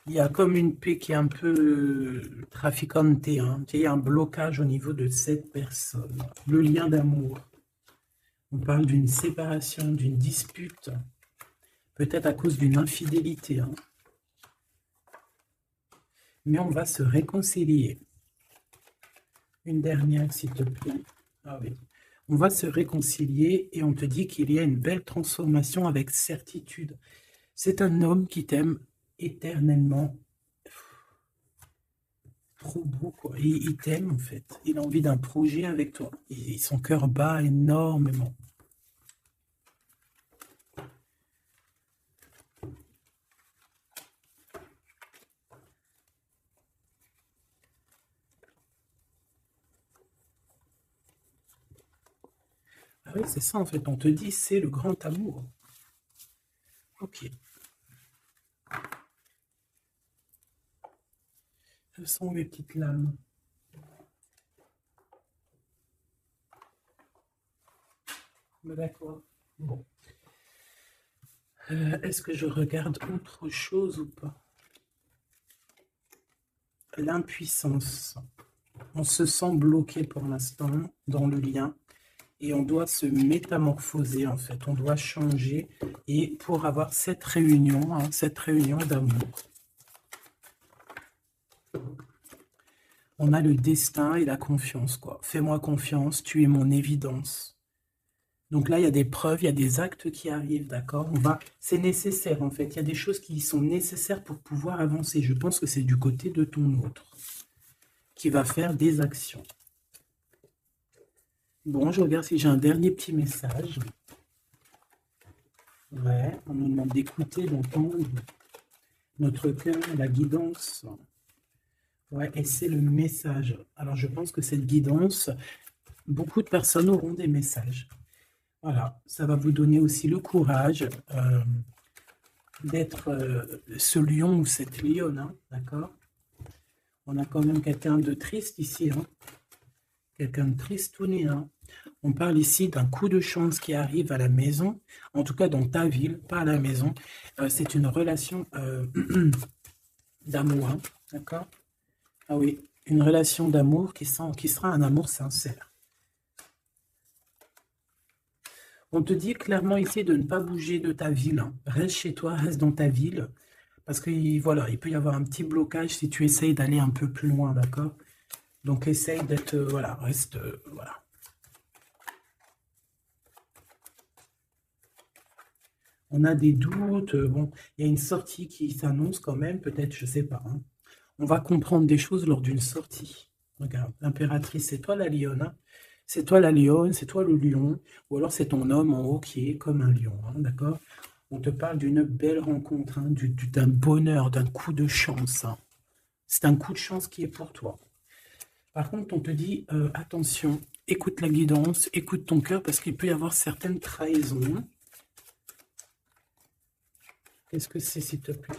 Il y a comme une paix qui est un peu traficante, hein. Il y a un blocage au niveau de cette personne. Le lien d'amour. On parle d'une séparation, d'une dispute. Peut-être à cause d'une infidélité, hein. mais on va se réconcilier. Une dernière, s'il te plaît. Ah oui. On va se réconcilier et on te dit qu'il y a une belle transformation avec certitude. C'est un homme qui t'aime éternellement. Trop beau, quoi. Il t'aime, en fait. Il a envie d'un projet avec toi. Et son cœur bat énormément. Ah oui, c'est ça, en fait. On te dit, c'est le grand amour. Ok. Ce sont mes petites lames. D'accord. Bon. Est-ce que je regarde autre chose ou pas? L'impuissance. On se sent bloqué pour l'instant dans le lien et on doit se métamorphoser en fait. On doit changer et pour avoir cette réunion d'amour. On a le destin et la confiance, quoi. Fais-moi confiance, tu es mon évidence. Donc là, il y a des preuves, il y a des actes qui arrivent, d'accord? C'est nécessaire en fait. Il y a des choses qui sont nécessaires pour pouvoir avancer. Je pense que c'est du côté de ton autre qui va faire des actions. Bon, je regarde si j'ai un dernier petit message. Ouais, on nous demande d'écouter, d'entendre notre cœur, la guidance. Ouais, et c'est le message. Alors, je pense que cette guidance, beaucoup de personnes auront des messages. Voilà, ça va vous donner aussi le courage d'être ce lion ou cette lionne, hein, d'accord? On a quand même quelqu'un de triste ici, hein, quelqu'un de tristouné, hein. On parle ici d'un coup de chance qui arrive à la maison, en tout cas dans ta ville, pas à la maison. C'est une relation d'amour, hein, d'accord? Ah oui, une relation d'amour qui sera un amour sincère. On te dit clairement ici de ne pas bouger de ta ville, hein. Reste chez toi, reste dans ta ville, parce que voilà, il peut y avoir un petit blocage si tu essayes d'aller un peu plus loin, d'accord? Donc essaye d'être, voilà, reste, voilà. On a des doutes, bon, il y a une sortie qui s'annonce quand même, peut-être, je sais pas, hein. On va comprendre des choses lors d'une sortie. Regarde, l'impératrice, c'est toi la lionne, hein. C'est toi la lionne, c'est toi le lion, ou alors c'est ton homme en haut qui est comme un lion, hein, d'accord? On te parle d'une belle rencontre, hein, d'un bonheur, d'un coup de chance, hein. C'est un coup de chance qui est pour toi. Par contre, on te dit, attention, écoute la guidance, écoute ton cœur, parce qu'il peut y avoir certaines trahisons. Qu'est-ce que c'est, s'il te plaît?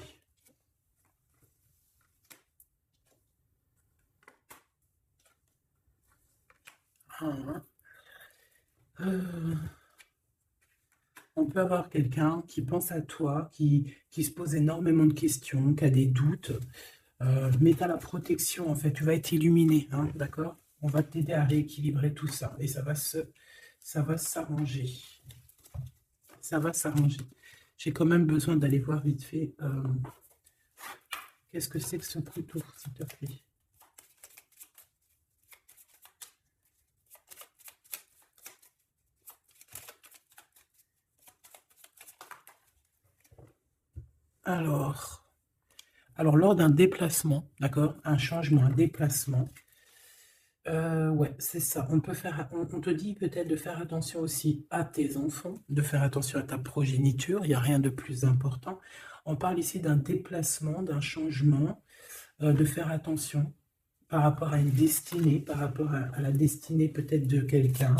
Ah, on peut avoir quelqu'un qui pense à toi, qui se pose énormément de questions, qui a des doutes, mais tu as la protection, en fait, tu vas être illuminé, hein, d'accord? On va t'aider à rééquilibrer tout ça, et ça va s'arranger. Ça va s'arranger. J'ai quand même besoin d'aller voir vite fait. Qu'est-ce que c'est que ce couteau, s'il te plaît? Alors lors d'un déplacement, d'accord? Un changement, un déplacement. Ouais, c'est ça. On te dit peut-être de faire attention aussi à tes enfants, de faire attention à ta progéniture. Il n'y a rien de plus important. On parle ici d'un déplacement, d'un changement, de faire attention par rapport à une destinée, par rapport à la destinée peut-être de quelqu'un.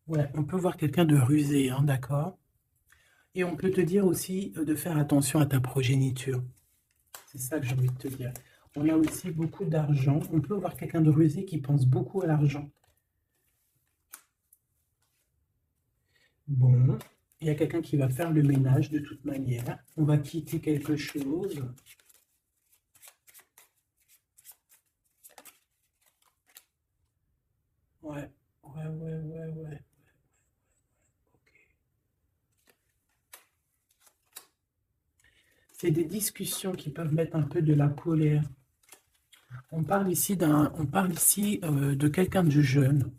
Ouais, on peut voir quelqu'un de rusé, hein, d'accord? Et on peut te dire aussi de faire attention à ta progéniture. C'est ça que j'ai envie de te dire. On a aussi beaucoup d'argent. On peut voir quelqu'un de rusé qui pense beaucoup à l'argent. Bon, il y a quelqu'un qui va faire le ménage de toute manière. On va quitter quelque chose. Ouais, ouais. Ok. C'est des discussions qui peuvent mettre un peu de la colère. On parle ici de quelqu'un de jeune.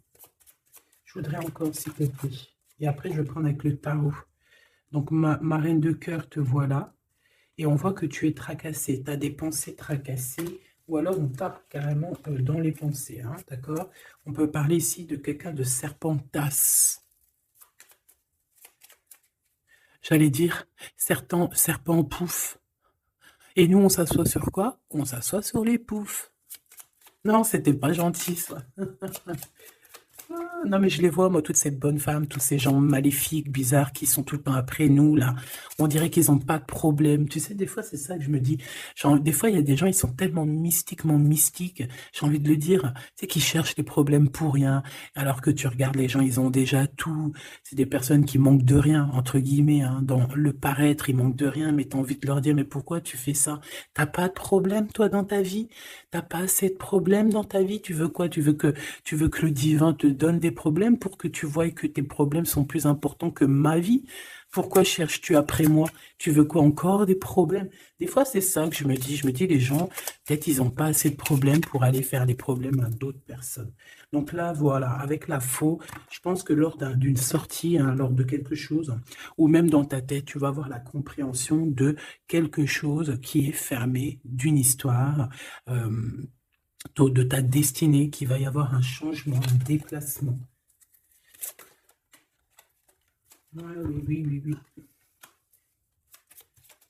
Je voudrais encore, s'il te plaît. Et après, je vais prendre avec le tarot. Donc, ma reine de cœur, te voilà. Et on voit que tu es tracassé. Tu as des pensées tracassées. Ou alors, on tape carrément dans les pensées. Hein, d'accord? On peut parler ici de quelqu'un de serpentasse. J'allais dire, serpent pouf. Et nous, on s'assoit sur quoi? On s'assoit sur les poufs. Non, c'était pas gentil, ça. Non, mais je les vois, moi, toutes ces bonnes femmes, tous ces gens maléfiques, bizarres, qui sont tout le temps après nous, là. On dirait qu'ils n'ont pas de problème. Tu sais, des fois, c'est ça que je me dis. Des fois, il y a des gens, ils sont tellement mystiquement mystiques, j'ai envie de le dire, tu sais, qui cherchent des problèmes pour rien, alors que tu regardes les gens, ils ont déjà tout. C'est des personnes qui manquent de rien, entre guillemets, hein. Dans le paraître, ils manquent de rien, mais tu as envie de leur dire, mais pourquoi tu fais ça? T'as pas de problème, toi, dans ta vie? T'as pas assez de problèmes dans ta vie? Tu veux quoi? Tu veux que le divin te donne des problèmes pour que tu voies que tes problèmes sont plus importants que ma vie? Pourquoi cherches-tu après moi? Tu veux quoi encore des problèmes? Des fois, c'est ça que je me dis. Je me dis, les gens, peut-être ils n'ont pas assez de problèmes pour aller faire des problèmes à d'autres personnes. Donc là, voilà, avec la faux, je pense que lors d'une sortie, hein, lors de quelque chose, ou même dans ta tête, tu vas avoir la compréhension de quelque chose qui est fermé, d'une histoire, de ta destinée, qu'il va y avoir un changement, un déplacement. Ouais, oui, oui, oui, oui.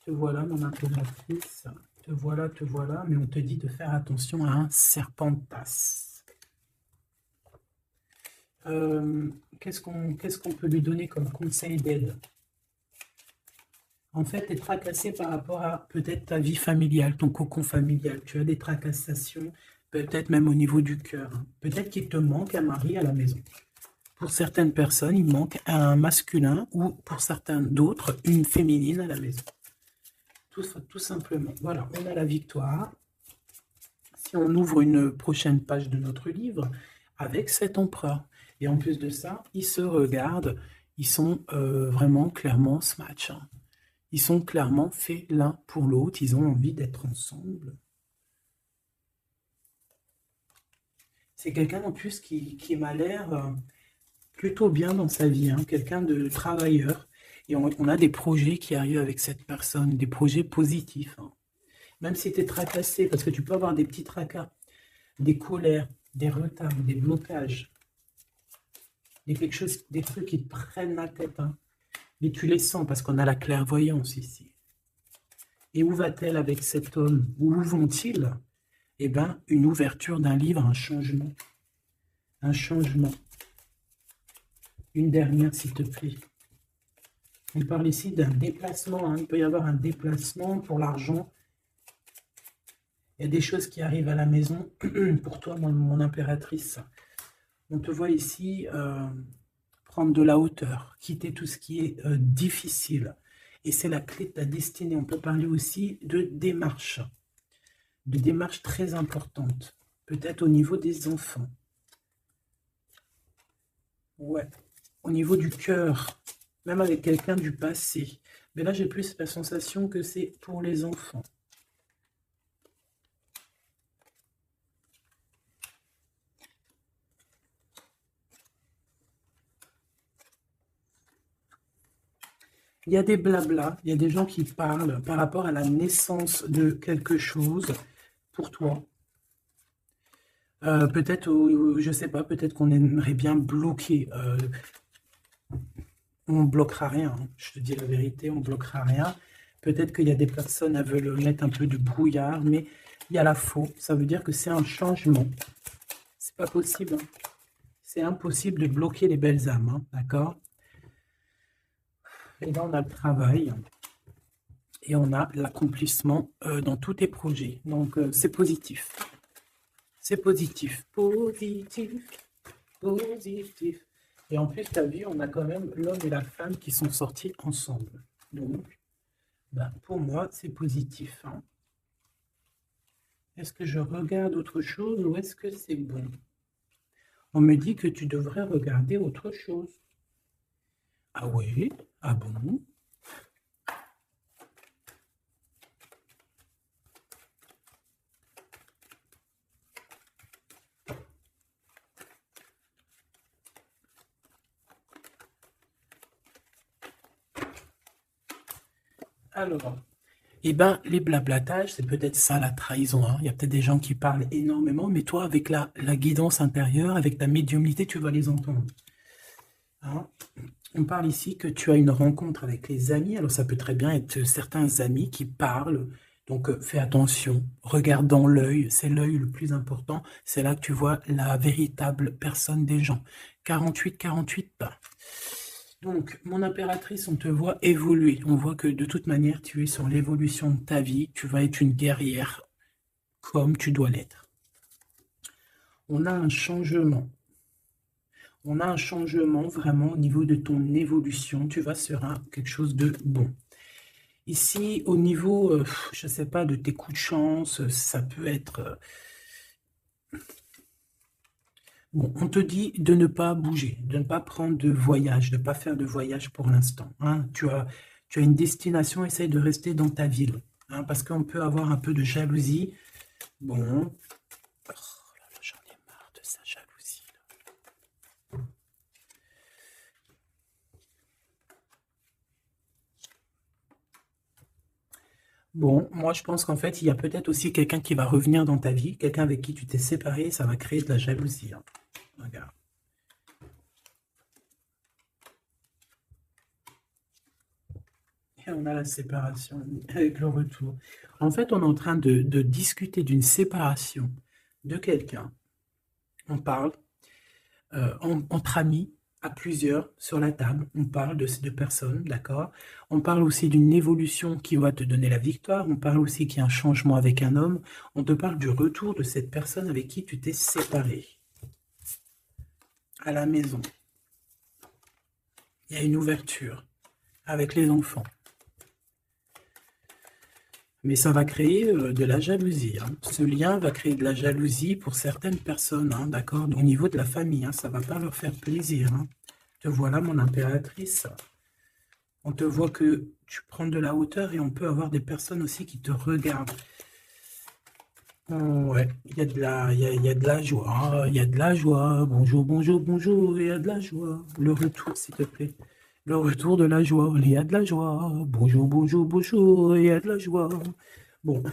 Te voilà, mon impératrice. Te voilà, mais on te dit de faire attention à un serpentas. Qu'est-ce qu'on peut lui donner comme conseil d'aide? En fait, tu es tracassé par rapport à peut-être ta vie familiale, ton cocon familial. Tu as des tracassations, peut-être même au niveau du cœur. Peut-être qu'il te manque un mari à la maison. Pour certaines personnes, il manque un masculin ou pour certains d'autres, une féminine à la maison. Tout simplement. Voilà, on a la victoire. Si on ouvre une prochaine page de notre livre, avec cet empereur. Et en plus de ça, ils se regardent, ils sont vraiment clairement ce match. Hein. Ils sont clairement faits l'un pour l'autre, ils ont envie d'être ensemble. C'est quelqu'un en plus qui m'a l'air plutôt bien dans sa vie, hein, quelqu'un de travailleur. Et on a des projets qui arrivent avec cette personne, des projets positifs. Hein. Même si tu es tracassé, parce que tu peux avoir des petits tracas, des colères, des retards, des blocages, des trucs qui te prennent la tête. Hein. Mais tu les sens parce qu'on a la clairvoyance ici. Et où va-t-elle avec cet homme? Où vont-ils? Eh bien, une ouverture d'un livre, un changement. Un changement. Une dernière, s'il te plaît. On parle ici d'un déplacement. Hein. Il peut y avoir un déplacement pour l'argent. Il y a des choses qui arrivent à la maison. Pour toi, mon impératrice. On te voit ici prendre de la hauteur, quitter tout ce qui est difficile. Et c'est la clé de ta destinée. On peut parler aussi de démarche très importantes. Peut-être au niveau des enfants. Ouais. Au niveau du cœur. Même avec quelqu'un du passé. Mais là, j'ai plus la sensation que c'est pour les enfants. Il y a des blablas, il y a des gens qui parlent par rapport à la naissance de quelque chose pour toi. Peut-être, je ne sais pas, peut-être qu'on aimerait bien bloquer. On ne bloquera rien, hein. Je te dis la vérité, on ne bloquera rien. Peut-être qu'il y a des personnes qui veulent mettre un peu de brouillard, mais il y a la faux. Ça veut dire que c'est un changement. C'est pas possible. Hein. C'est impossible de bloquer les belles âmes, hein, d'accord? Et là, on a le travail. Et on a l'accomplissement dans tous tes projets. Donc, c'est positif. C'est positif. Positif. Positif. Et en plus, tu as vu, on a quand même l'homme et la femme qui sont sortis ensemble. Donc, ben, pour moi, c'est positif. Hein. Est-ce que je regarde autre chose ou est-ce que c'est bon? On me dit que tu devrais regarder autre chose. Ah oui? Ah bon? Alors, eh ben, les blablatages, c'est peut-être ça la trahison, hein. Il y a peut-être des gens qui parlent énormément, mais toi, avec la guidance intérieure, avec ta médiumnité, tu vas les entendre, hein. On parle ici que tu as une rencontre avec les amis. Alors, ça peut très bien être certains amis qui parlent. Donc, fais attention. Regarde dans l'œil. C'est l'œil le plus important. C'est là que tu vois la véritable personne des gens. 48, 48 pas. Donc, mon impératrice, on te voit évoluer. On voit que de toute manière, tu es sur l'évolution de ta vie. Tu vas être une guerrière comme tu dois l'être. On a un changement. On a un changement vraiment au niveau de ton évolution. Tu vas sur quelque chose de bon. Ici, au niveau, je ne sais pas, de tes coups de chance, ça peut être... Bon, on te dit de ne pas bouger, de ne pas prendre de voyage, de ne pas faire de voyage pour l'instant, hein. Tu as une destination, essaye de rester dans ta ville, hein, parce qu'on peut avoir un peu de jalousie. Bon, oh là là, j'en ai marre de sa jalousie, là. Bon, moi je pense qu'en fait, il y a peut-être aussi quelqu'un qui va revenir dans ta vie, quelqu'un avec qui tu t'es séparé, ça va créer de la jalousie, hein. Regarde. Et on a la séparation avec le retour. En fait, on est en train de discuter d'une séparation de quelqu'un. On parle entre amis, à plusieurs, sur la table. On parle de ces deux personnes, d'accord? On parle aussi d'une évolution qui va te donner la victoire. On parle aussi qu'il y a un changement avec un homme. On te parle du retour de cette personne avec qui tu t'es séparé. À la maison. Il y a une ouverture avec les enfants. Mais ça va créer de la jalousie, hein. Ce lien va créer de la jalousie pour certaines personnes, hein, d'accord? Au niveau de la famille, hein, ça ne va pas leur faire plaisir, hein. Te voilà, mon impératrice. On te voit que tu prends de la hauteur et on peut avoir des personnes aussi qui te regardent. Ouais, il y a il y a de la joie, il y a de la joie. Bonjour, bonjour, bonjour, il y a de la joie. Le retour, s'il te plaît. Le retour de la joie, il y a de la joie. Bonjour, bonjour, bonjour, il y a de la joie. Bon,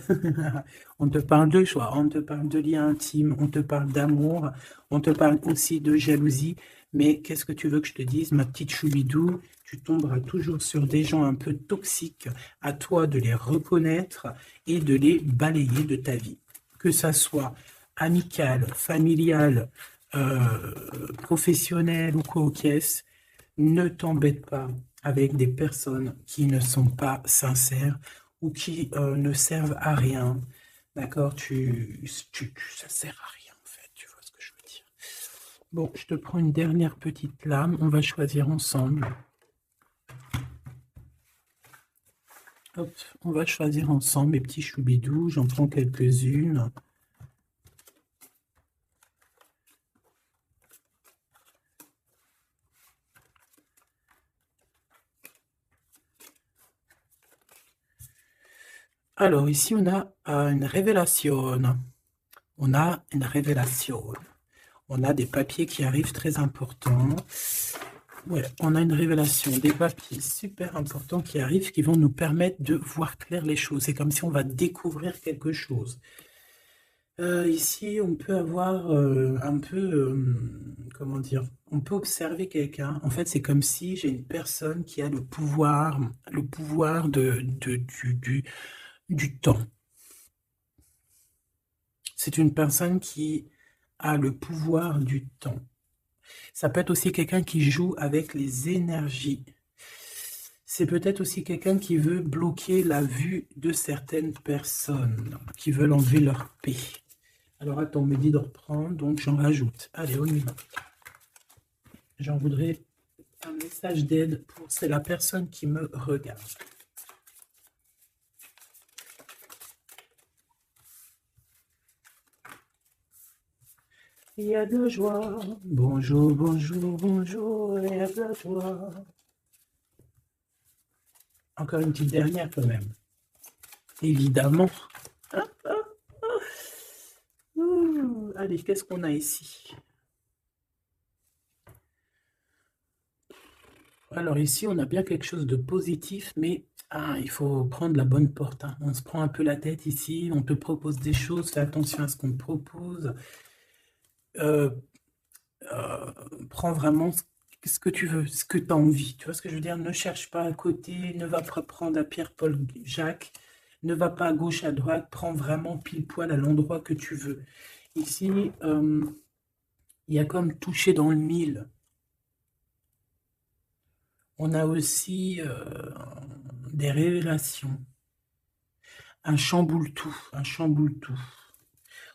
on te parle de joie, on te parle de lien intime, on te parle d'amour, on te parle aussi de jalousie. Mais qu'est-ce que tu veux que je te dise, ma petite choubidou? Tu tomberas toujours sur des gens un peu toxiques. À toi de les reconnaître et de les balayer de ta vie. Que ça soit amical, familial, professionnel ou quoi au caisse, ne t'embête pas avec des personnes qui ne sont pas sincères ou qui ne servent à rien. D'accord? Ça sert à rien, en fait. Tu vois ce que je veux dire? Bon, je te prends une dernière petite lame. On va choisir ensemble. Hop, on va choisir ensemble, mes petits choubidous. J'en prends quelques-unes. Alors, ici, on a une révélation. On a une révélation. On a des papiers qui arrivent très importants. Ouais, on a une révélation, des papiers super importants qui arrivent, qui vont nous permettre de voir clair les choses. C'est comme si on va découvrir quelque chose. Ici, on peut avoir un peu, comment dire, on peut observer quelqu'un. En fait, c'est comme si j'ai une personne qui a le pouvoir du temps. C'est une personne qui a le pouvoir du temps. Ça peut être aussi quelqu'un qui joue avec les énergies. C'est peut-être aussi quelqu'un qui veut bloquer la vue de certaines personnes, qui veulent enlever leur paix. Alors attends, on me dit de reprendre, donc j'en rajoute. Allez, on y va. J'en voudrais un message d'aide pour... C'est la personne qui me regarde. Il y a de la joie. Bonjour, bonjour, bonjour, il y a de la joie. Encore une petite dernière quand même. Évidemment. Allez, qu'est-ce qu'on a ici? Alors ici, on a bien quelque chose de positif, mais Ah, il faut prendre la bonne porte, hein. On se prend un peu la tête ici, on te propose des choses, fais attention à ce qu'on te propose. Euh, Prends vraiment ce que tu veux, ce que tu as envie. Tu vois ce que je veux dire? Ne cherche pas à côté, ne va pas prendre à Pierre, Paul, Jacques, ne va pas à gauche, à droite, prends vraiment pile poil à l'endroit que tu veux. Ici, il y a comme toucher dans le mille. On a aussi des révélations, un chamboule-tout, un chamboule-tout.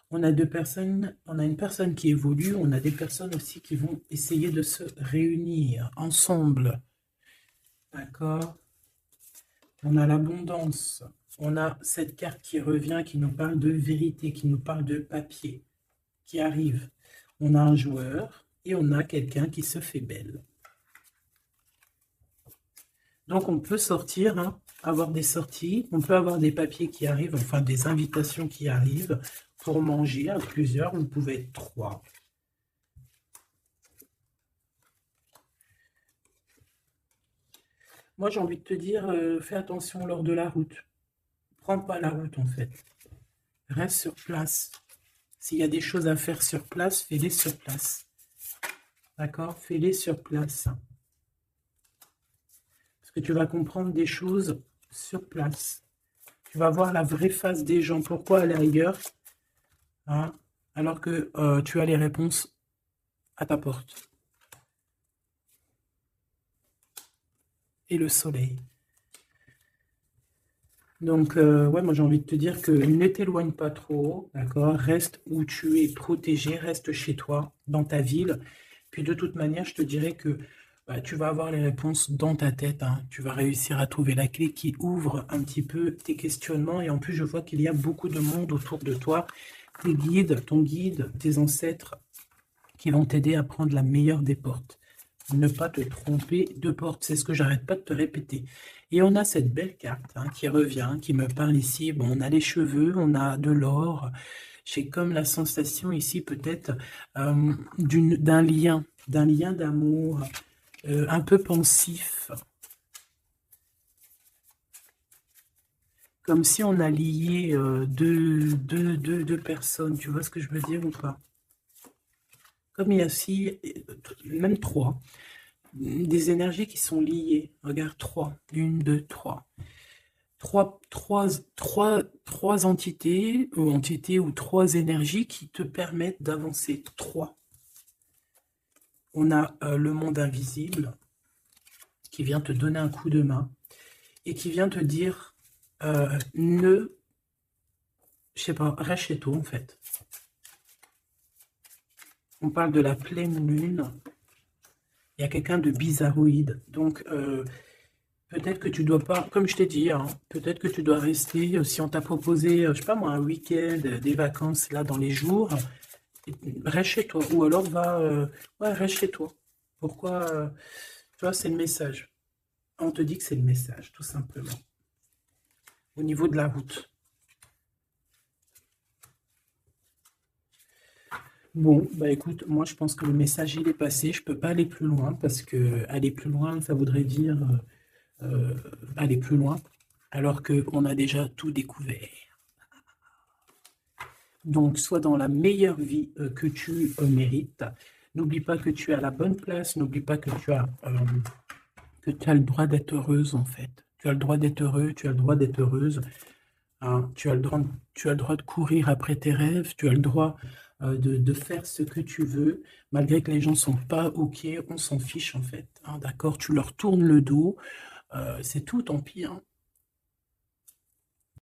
On a deux personnes, on a une personne qui évolue, on a des personnes aussi qui vont essayer de se réunir ensemble. D'accord? On a l'abondance. On a cette carte qui revient, qui nous parle de vérité, qui nous parle de papier, qui arrive. On a un joueur et on a quelqu'un qui se fait belle. Donc on peut sortir, hein, avoir des sorties, on peut avoir des papiers qui arrivent, enfin des invitations qui arrivent pour manger à plusieurs, vous pouvez être 3. Moi j'ai envie de te dire, fais attention lors de la route. Prends pas la route en fait. Reste sur place. S'il y a des choses à faire sur place, fais-les sur place. D'accord? Fais-les sur place. Parce que tu vas comprendre des choses sur place. Tu vas voir la vraie face des gens. Pourquoi aller ailleurs, hein, alors que tu as les réponses à ta porte. Et le soleil. Donc, ouais, moi j'ai envie de te dire que ne t'éloigne pas trop, d'accord? Reste où tu es protégé, reste chez toi, dans ta ville. Puis de toute manière, je te dirais que bah, tu vas avoir les réponses dans ta tête, hein. Tu vas réussir à trouver la clé qui ouvre un petit peu tes questionnements. Et en plus, je vois qu'il y a beaucoup de monde autour de toi, tes guides, ton guide, tes ancêtres, qui vont t'aider à prendre la meilleure des portes. Ne pas te tromper de porte, c'est ce que j'arrête pas de te répéter. Et on a cette belle carte, hein, qui revient, qui me parle ici. Bon, on a les cheveux, on a de l'or. J'ai comme la sensation ici peut-être d'un lien d'amour, un peu pensif. Comme si on a lié deux personnes. Tu vois ce que je veux dire ou pas? Comme il y a aussi, même 3, des énergies qui sont liées. Regarde, 3, 1, 2, 3. Trois entités ou 3 énergies qui te permettent d'avancer. 3. On a le monde invisible qui vient te donner un coup de main et qui vient te dire je sais pas, reste chez toi en fait. On parle de la pleine lune. Il y a quelqu'un de bizarroïde. Donc, peut-être que tu dois pas, comme je t'ai dit, hein, peut-être que tu dois rester, si on t'a proposé, je sais pas moi, un week-end, des vacances là dans les jours, reste chez toi. Ou alors ouais, reste chez toi. Pourquoi tu vois, c'est le message. On te dit que c'est le message, tout simplement. Au niveau de la route. Bon, bah écoute, moi je pense que le message il est passé. Je peux pas aller plus loin parce que aller plus loin, ça voudrait dire aller plus loin, alors qu'on a déjà tout découvert. Donc, sois dans la meilleure vie que tu mérites. N'oublie pas que tu es à la bonne place. N'oublie pas que tu as le droit d'être heureuse, en fait. Tu as le droit d'être heureux, tu as le droit d'être heureuse. Hein. Tu as le droit de courir après tes rêves. Tu as le droit de faire ce que tu veux. Malgré que les gens ne sont pas OK, on s'en fiche, en fait. Hein, d'accord? Tu leur tournes le dos. C'est tout, tant pis. Hein.